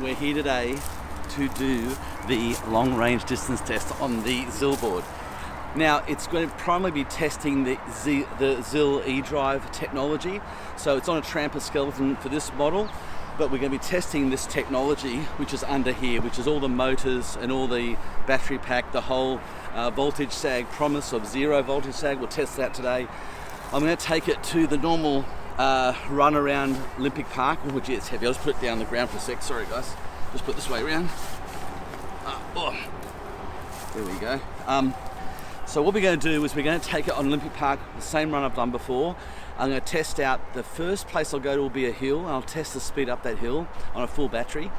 We're here today to do the long range distance test on the Zill board. Now it's going to primarily be testing the Zill eDrive technology. So it's on a tramper skeleton for this model, but we're going to be testing this technology which is under here, which is all the motors and all the battery pack, the whole voltage sag promise of 0 voltage sag. We'll test that today. I'm going to take it to the normal run around Olympic Park, which is heavy. I'll just put it down on the ground for a sec. Sorry guys, just put it this way around. There we go. So what we're going to do is we're going to take it on Olympic Park, the same run I've done before. I'm going to test out, the first place I'll go to will be a hill, and I'll test the speed up that hill on a full battery.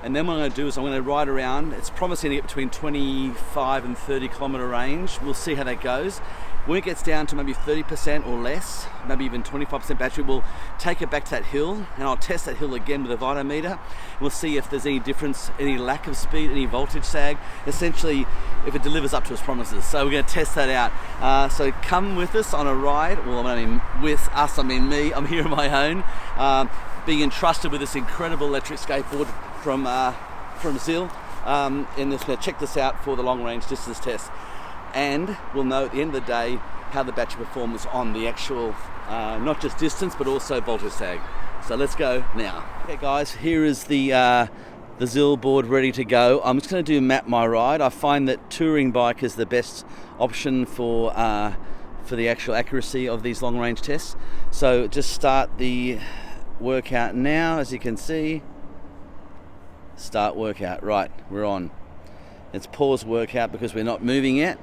And then what I'm going to do is I'm going to ride around. It's promising to get between 25 and 30 kilometer range. We'll see how that goes. When it gets down to maybe 30% or less, maybe even 25% battery, we'll take it back to that hill and I'll test that hill again with a vitometer. We'll see if there's any difference, any lack of speed, any voltage sag, essentially if it delivers up to its promises. So we're going to test that out. So come with us on a ride. Well, I mean with us, I mean me. I'm here on my own, being entrusted with this incredible electric skateboard from Zill. And just going to check this out for the long range distance test. And we'll know at the end of the day how the battery performs on the actual, not just distance, but also voltage sag. So let's go now. Okay guys, here is the Zill board ready to go. I'm just going to map my ride. I find that touring bike is the best option for the actual accuracy of these long range tests. So just start the workout now, as you can see. Start workout, right, we're on. It's pause workout because we're not moving yet.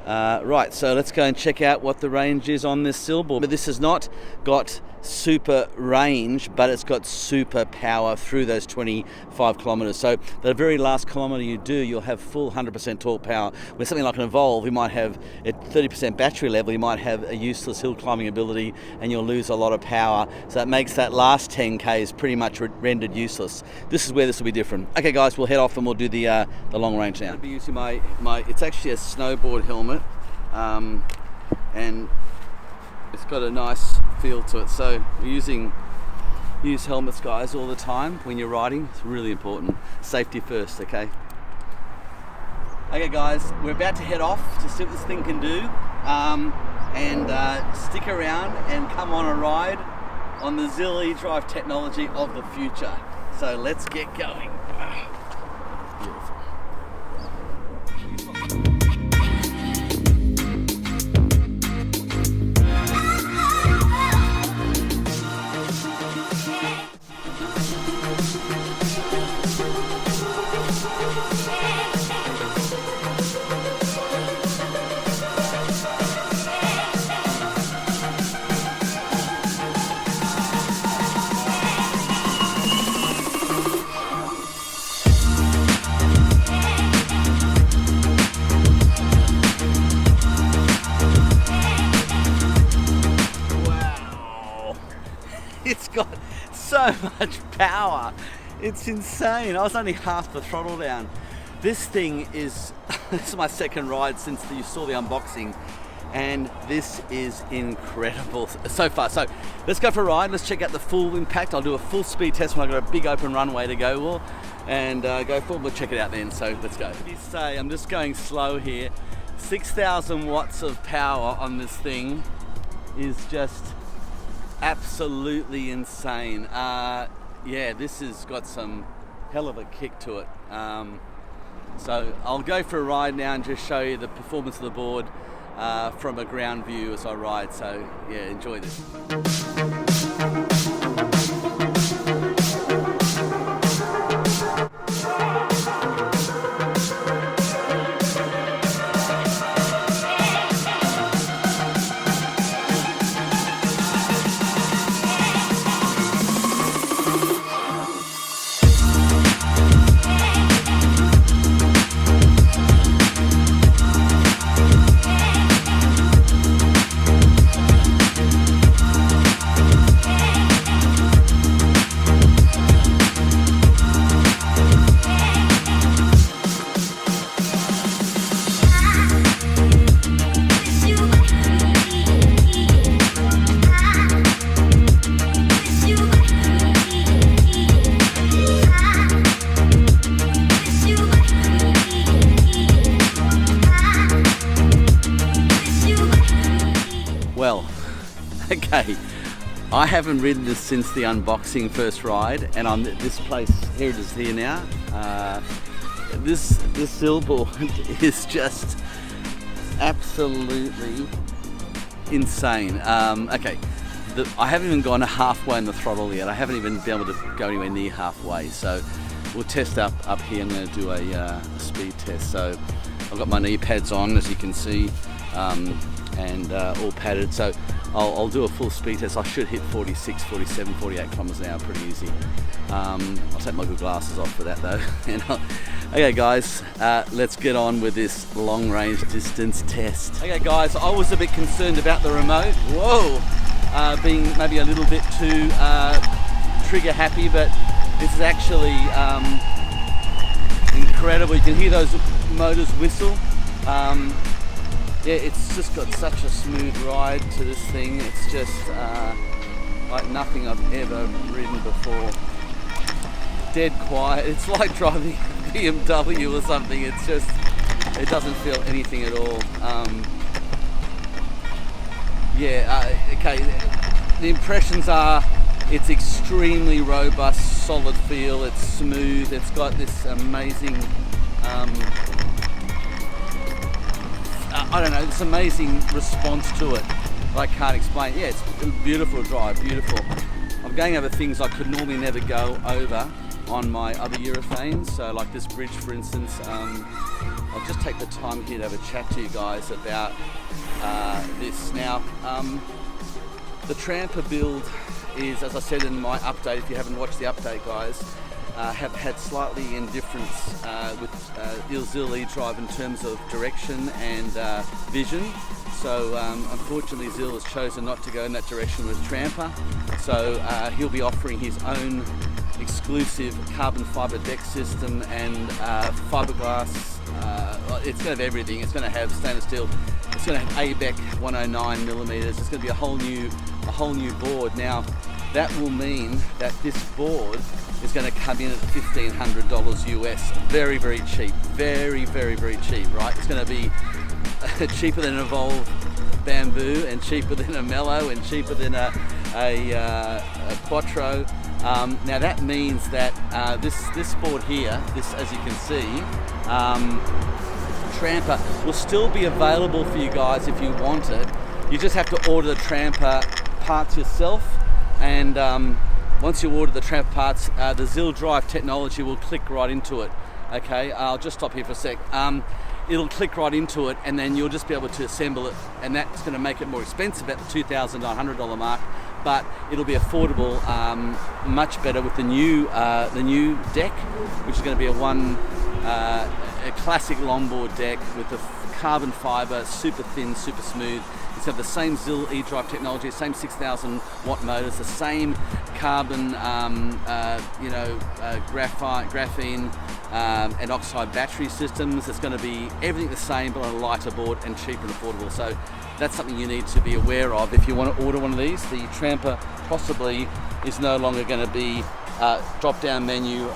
Right, so let's go and check out what the range is on this Zill board. But this has not got super range, but it's got super power through those 25 kilometers. So the very last kilometer you do, you'll have full 100% torque power. With something like an Evolve, you might have at 30% battery level, you might have a useless hill climbing ability and you'll lose a lot of power. So that makes that last 10Ks pretty much rendered useless. This is where this will be different. Okay guys, we'll head off and we'll do the long range now. I'll be using my it's actually a snowboard helmet, and it's got a nice feel to it. So we're use helmets, guys, all the time when you're riding. It's really important. Safety first, okay? Okay guys, we're about to head off to see what this thing can do, and stick around and come on a ride on the Zill eDrive technology of the future. So let's get going. Beautiful. It's got so much power. It's insane. I was only half the throttle down. This thing is, this is my second ride since you saw the unboxing, and this is incredible so far. So let's go for a ride. Let's check out the full impact. I'll do a full speed test when I've got a big open runway to go and go forward. We'll check it out then. So let's go. Let me say, I'm just going slow here. 6,000 watts of power on this thing is just absolutely insane. Yeah, this has got some hell of a kick to it. So I'll go for a ride now and just show you the performance of the board from a ground view as I ride. So yeah, enjoy this. Okay, I haven't ridden this since the unboxing first ride, and I'm at this place. Here it is here now. This Zill board is just absolutely insane. Okay, I haven't even gone halfway on the throttle yet. I haven't even been able to go anywhere near halfway. So we'll test up here. I'm going to do a speed test. So I've got my knee pads on, as you can see, and all padded. So I'll do a full speed test. I should hit 46, 47, 48 kilometers an hour pretty easy. I'll take my good glasses off for that though. Okay guys, let's get on with this long range distance test. Okay guys, I was a bit concerned about the remote. Whoa! Being maybe a little bit too trigger happy, but this is actually incredible. You can hear those motors whistle. Yeah, it's just got such a smooth ride to this thing. It's just like nothing I've ever ridden before. Dead quiet. It's like driving a BMW or something. It's just, it doesn't feel anything at all. Okay, the impressions are it's extremely robust, solid feel, it's smooth, it's got this amazing I don't know, this amazing response to it. I can't explain. Yeah, it's a beautiful drive, beautiful. I'm going over things I could normally never go over on my other urethanes. So like this bridge, for instance. I'll just take the time here to have a chat to you guys about this. Now, the Tramper build is, as I said in my update, if you haven't watched the update guys, have had slightly indifference with Zill eDrive in terms of direction and vision. So unfortunately Zill has chosen not to go in that direction with Tramper. So he'll be offering his own exclusive carbon fibre deck system and fiberglass. It's going to have everything. It's going to have stainless steel. It's going to have ABEC 109 millimeters. It's going to be a whole new board. Now that will mean that this board is going to come in at $1,500 US. Very, very cheap. Very, very, very cheap, right? It's going to be cheaper than an Evolve Bamboo, and cheaper than a Mellow, and cheaper than a Quattro. Now that means that this board here, this, as you can see, Tramper will still be available for you guys if you want it. You just have to order the Tramper parts yourself, and once you order the Tramper parts, the Zill Drive technology will click right into it. Okay, I'll just stop here for a sec. It'll click right into it, and then you'll just be able to assemble it, and that's going to make it more expensive at the $2,900 mark, but it'll be affordable, much better with the new deck, which is going to be a classic longboard deck with the carbon fibre, super thin, super smooth. It's got the same Zill eDrive technology, same 6,000 watt motors, the same carbon, graphene and Oxide battery systems. It's going to be everything the same, but on a lighter board and cheaper and affordable. So that's something you need to be aware of if you want to order one of these. The Tramper possibly is no longer going to be drop-down menu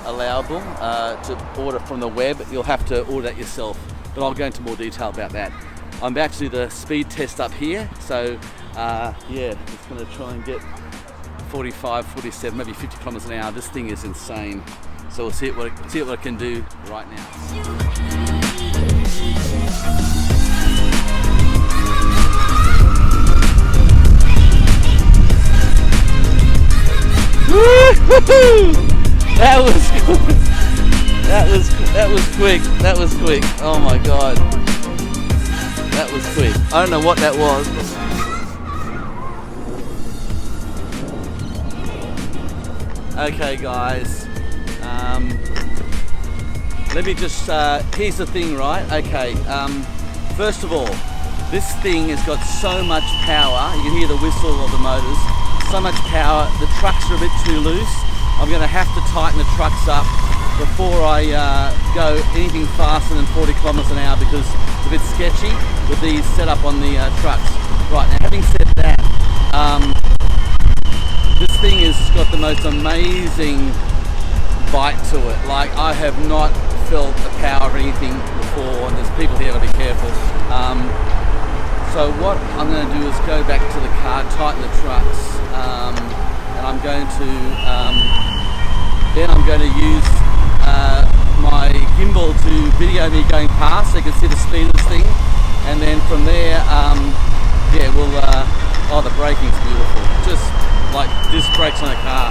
allowable to order from the web. You'll have to order that yourself, but I'll go into more detail about that. I'm about to do the speed test up here, so yeah, it's going to try and get 45, 47, maybe 50 kilometers an hour. This thing is insane. So we'll see what it can do right now. That was quick. That was quick. Oh my god. That was quick. I don't know what that was. Okay guys, let me just, here's the thing, right? Okay, first of all, this thing has got so much power. You can hear the whistle of the motors. So much power. The trucks are a bit too loose. I'm going to have to tighten the trucks up before I go anything faster than 40 kilometers an hour, because it's a bit sketchy with these set up on the trucks. Right, now having said that, this thing has got the most amazing bite to it. Like, I have not felt the power of anything before, and there's people here to be careful. So So what I'm going to do is go back to the car, tighten the trucks, and I'm going to then I'm going to use my gimbal to video me going past so you can see the speed of this thing, and then from there yeah, we'll oh, the braking's beautiful, just like disc brakes on a car,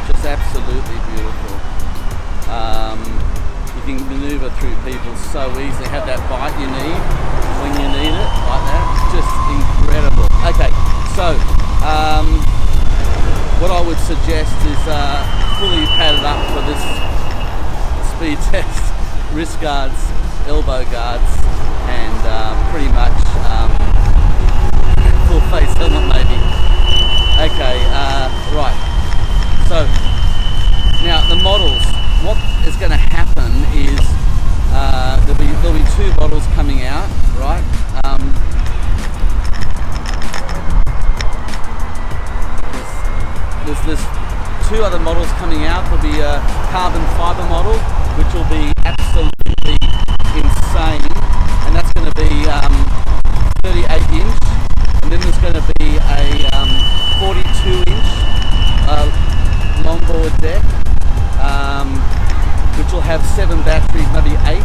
just absolutely beautiful. You can maneuver through people so easily, have that bite you need when you need it, like that, just incredible. Okay, so what I would suggest is fully padded up for this speed test, wrist guards, elbow guards, and pretty much full face helmet maybe. Okay, right, so now the models, what is going to happen is there'll be two models coming out, right? There's two other models coming out. There'll be a carbon fibre model, which will be absolutely insane, and that's going to be 38 inch, and then there's going to be a 42 inch longboard deck, which will have 7 batteries, maybe 8.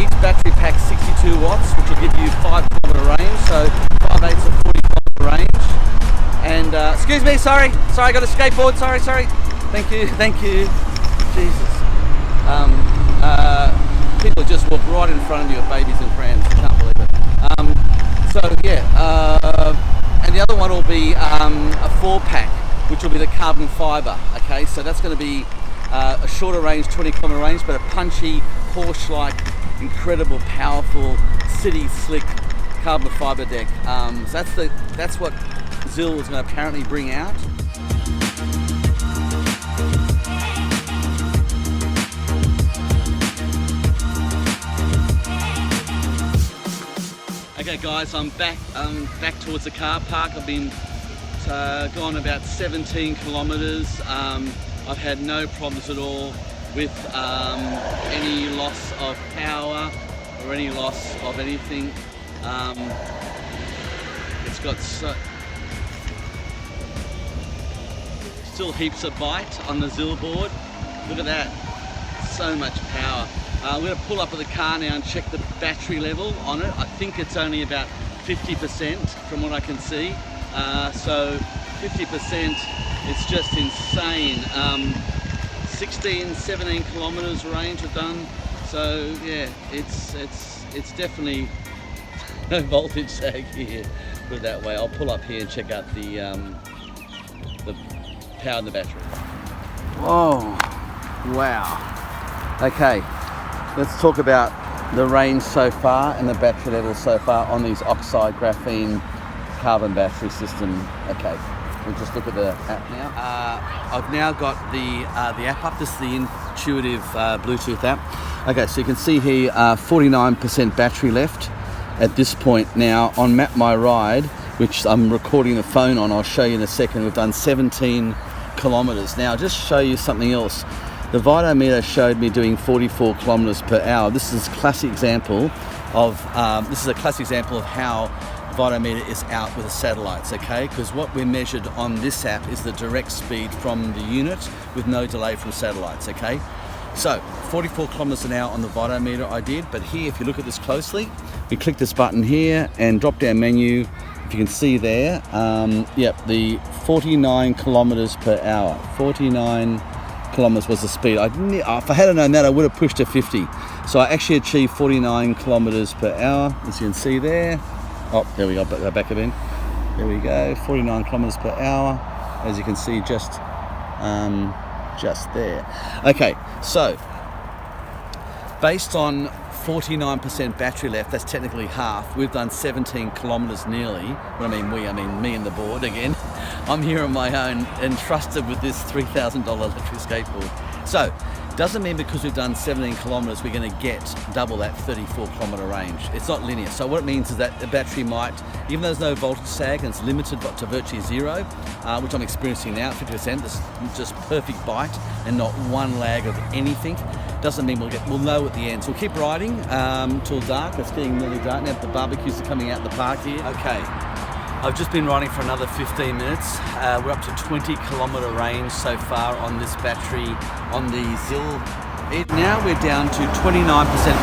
Each battery packs 62 watts, which will give you 5 kilometre range, so 5/8 of 40 kilometre range. And excuse me, sorry, I got a skateboard, sorry, thank you, Jesus. People just walk right in front of you with babies and prams, I can't believe it. So yeah, and the other one will be a 4-pack, which will be the carbon fibre, okay, so that's going to be a shorter range, 20 kilometre range, but a punchy, Porsche-like, incredible, powerful, city slick carbon fibre deck. So that's what Zill is going to apparently bring out. Okay guys, I'm back towards the car park. I've been gone about 17 kilometres. I've had no problems at all with any loss of power or any loss of anything. It's got still heaps of bite on the Zill board. Look at that, so much power. I'm going to pull up at the car now and check the battery level on it. I think it's only about 50% from what I can see. So 50%, it's just insane. 17 kilometers range I've done. So yeah, it's definitely no voltage sag here, put it that way. I'll pull up here and check out the power in the battery. Oh, wow. Okay, let's talk about the range so far and the battery level so far on these Oxide Graphene carbon battery system. Okay, we'll just look at the app now. I've now got the app up. This is the intuitive Bluetooth app. Okay, so you can see here 49% battery left at this point. Now on Map My Ride, which I'm recording the phone on, I'll show you in a second, we've done 17 kilometers. Now just show you something else. The Vitometer showed me doing 44 kilometers per hour. This is a classic example of how Vitometer is out with the satellites, okay? Because what we measured on this app is the direct speed from the unit with no delay from satellites, okay? So 44 kilometers an hour on the Vitometer I did, but here, if you look at this closely, we click this button here and drop down menu. If you can see there, yep, the 49 kilometers per hour. 49 kilometers was the speed. If I had known that, I would have pushed to 50. So I actually achieved 49 kilometers per hour, as you can see there. Oh, there we go, back again. There we go, 49 kilometers per hour, as you can see just there. Okay, so based on 49% battery left, that's technically half. We've done 17 kilometers nearly. When I mean we, I mean me and the board again. I'm here on my own, entrusted with this $3,000 electric skateboard. So, doesn't mean because we've done 17 kilometers we're going to get double that 34 kilometer range. It's not linear. So what it means is that the battery might, even though there's no voltage sag and it's limited to virtually zero, which I'm experiencing now at 50%, this just perfect bite and not one lag of anything. doesn't mean we'll know at the end. So we'll keep riding till dark. It's getting nearly dark now. The barbecues are coming out the park here. Okay, I've just been riding for another 15 minutes. We're up to 20 kilometre range so far on this battery on the Zill. Now we're down to 29%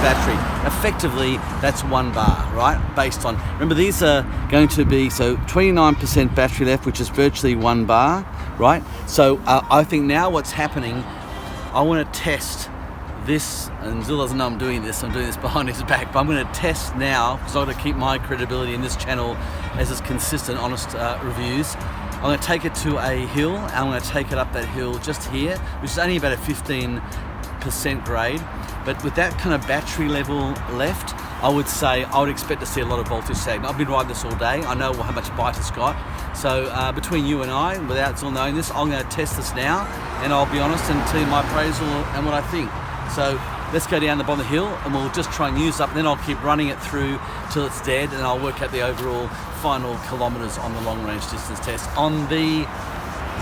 battery. Effectively, that's 1 bar, right? Based on, remember these are going to be, so 29% battery left, which is virtually 1 bar, right? So I think now what's happening, I want to test this, and Zill doesn't know I'm doing this behind his back, but I'm going to test now, because I've got to keep my credibility in this channel as it's consistent, honest reviews. I'm going to take it to a hill, and I'm going to take it up that hill just here, which is only about a 15% grade, but with that kind of battery level left, I would say I would expect to see a lot of voltage sag. Now, I've been riding this all day. I know how much bite it's got. So between you and I, without Zill knowing this, I'm going to test this now, and I'll be honest and tell you my appraisal and what I think. So let's go down the bottom of the hill, and we'll just try and use up, and then I'll keep running it through till it's dead, and I'll work out the overall final kilometres on the long range distance test on the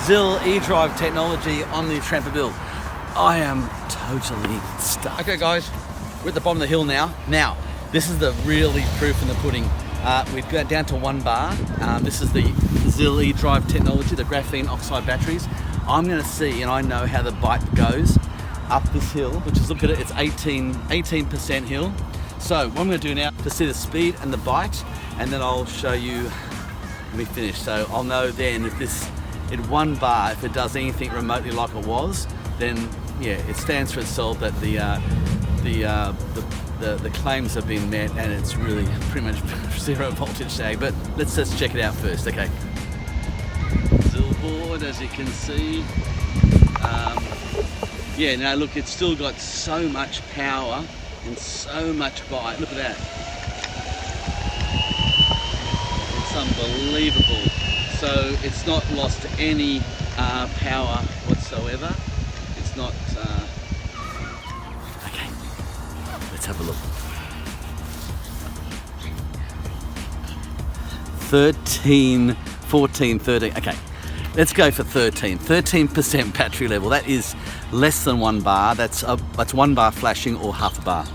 Zill eDrive technology on the tramper build. I am totally stuck. Okay guys, we're at the bottom of the hill now. Now, this is the really proof in the pudding. We've got down to 1 bar. This is the Zill eDrive technology, the graphene oxide batteries. I'm gonna see, and I know how the bite goes up this hill, which is, look at it, it's 18% hill. So what I'm gonna do now to see the speed and the bite, and then I'll show you when we finish. So I'll know then if this, at 1 bar, if it does anything remotely like it was, then yeah, it stands for itself that the claims have been met, and it's really pretty much 0 voltage sag. But let's just check it out first, okay? Zill board, as you can see. Yeah, now look, it's still got so much power and so much bite. Look at that. It's unbelievable. So it's not lost any power whatsoever. It's not... Okay, let's have a look. 13, 14, 13, okay. Let's go for 13. 13% battery level. That is less than 1 bar. That's 1 bar flashing or half a bar.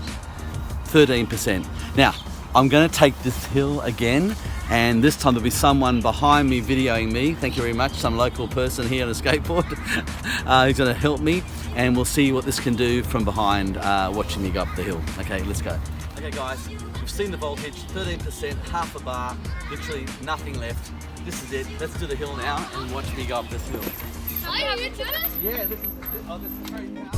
13%. Now, I'm going to take this hill again, and this time there'll be someone behind me videoing me. Thank you very much. Some local person here on a skateboard who's going to help me, and we'll see what this can do from behind watching me go up the hill. Okay, let's go. Okay guys, we've seen the voltage, 13%, half a bar, literally nothing left. This is it. Let's do the hill now and watch me go up this hill. Oh, you have it? Yeah, this is very now.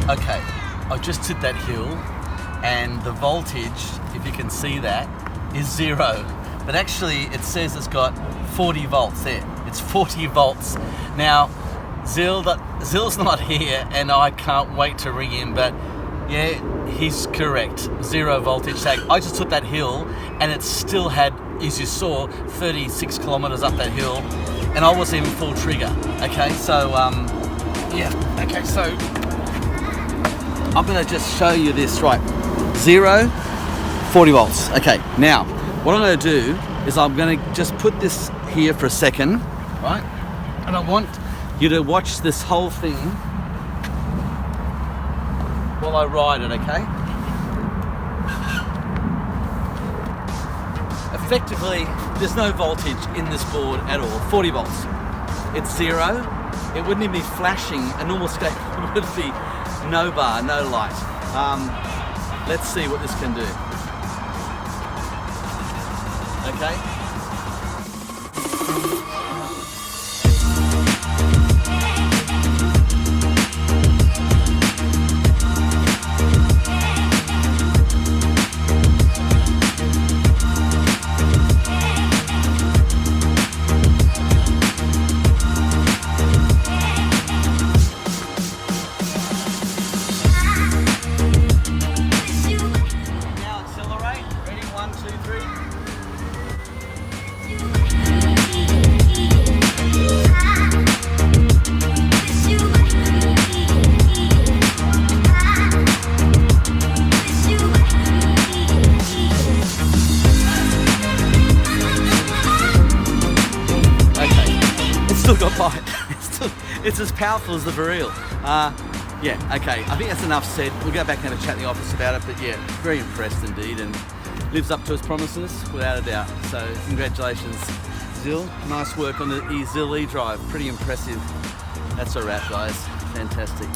Okay, I just hit that hill, and the voltage, if you can see that, is 0. But actually it says it's got 40 volts there. It's 40 volts. Now, Zill's not here, and I can't wait to ring him, but yeah, he's correct. 0 voltage sag. I just took that hill, and it still had, as you saw, 36 kilometers up that hill, and I wasn't even full trigger. Okay, so yeah, okay, so I'm gonna just show you this, right? 0, 40 volts. Okay, now, what I'm gonna do is I'm gonna just put this here for a second, right? And I want you to watch this whole thing while I ride it, okay? Effectively, there's no voltage in this board at all, 40 volts. It's 0. It wouldn't even be flashing. A normal skateboard would be no bar, no light. Let's see what this can do. Okay? powerful as the Viril. Yeah, okay, I think that's enough said. We'll go back and have a chat in the office about it, but yeah, very impressed indeed, and lives up to its promises without a doubt. So congratulations, Zill. Nice work on the Zill eDrive, pretty impressive. That's a wrap, guys. Fantastic.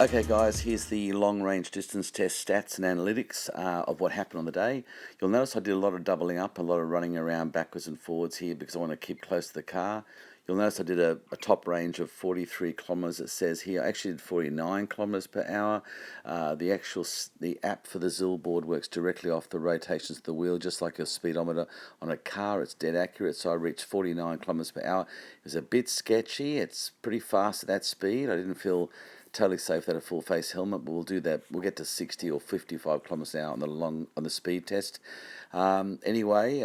Okay guys, here's the long range distance test stats and analytics of what happened on the day. You'll notice I did a lot of doubling up, a lot of running around backwards and forwards here because I want to keep close to the car. You'll notice I did a top range of 43 kilometers, it says here. I actually did 49 kilometers per hour. The app for the Zill board works directly off the rotations of the wheel, just like your speedometer on a car. It's dead accurate, so I reached 49 kilometers per hour. It was a bit sketchy. It's pretty fast at that speed. I didn't feel totally safe without a full face helmet, but we'll do that. We'll get to 60 or 55 kilometers an hour on the speed test. Anyway,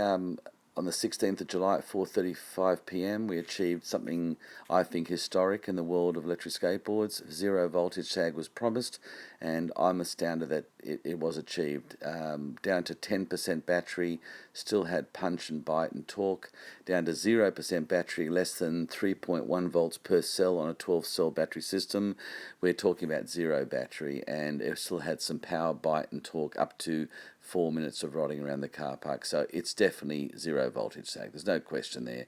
on the 16th of July at 4:35 p.m. we achieved something I think historic in the world of electric skateboards. 0 voltage sag was promised, and I'm astounded that it was achieved. Down to 10% battery, still had punch and bite and torque. Down to 0% battery, less than 3.1 volts per cell on a 12-cell battery system. We're talking about 0 battery, and it still had some power, bite and torque up to 4 minutes of riding around the car park. So it's definitely 0 voltage sag. There's no question there.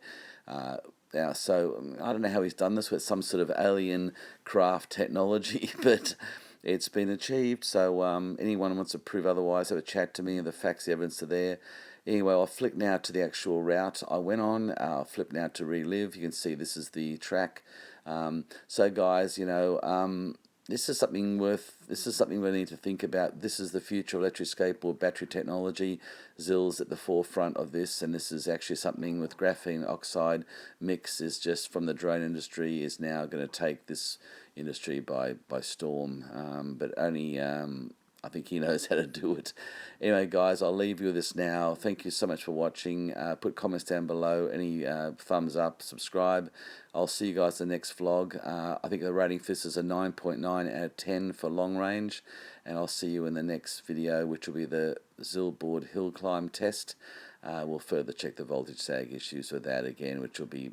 Now, so I don't know how he's done this with some sort of alien craft technology, but it's been achieved. So anyone who wants to prove otherwise, have a chat to me, and the facts, the evidence are there. Anyway, I'll flick now to the actual route I went on. I'll flip now to relive. You can see this is the track. So guys, you know, this is something we need to think about. This is the future of electric skateboard battery technology. Zill's at the forefront of this, and this is actually something with graphene oxide mix is just from the drone industry is now going to take this industry by storm. But only I think he knows how to do it. Anyway, guys, I'll leave you with this now. Thank you so much for watching. Put comments down below. Any thumbs up, subscribe. I'll see you guys in the next vlog. I think the rating for this is a 9.9 out of 10 for long range. And I'll see you in the next video, which will be the Zill board hill climb test. We'll further check the voltage sag issues with that again, which will be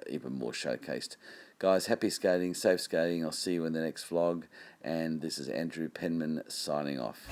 even more showcased. Guys, happy skating, safe skating. I'll see you in the next vlog. And this is Andrew Penman signing off.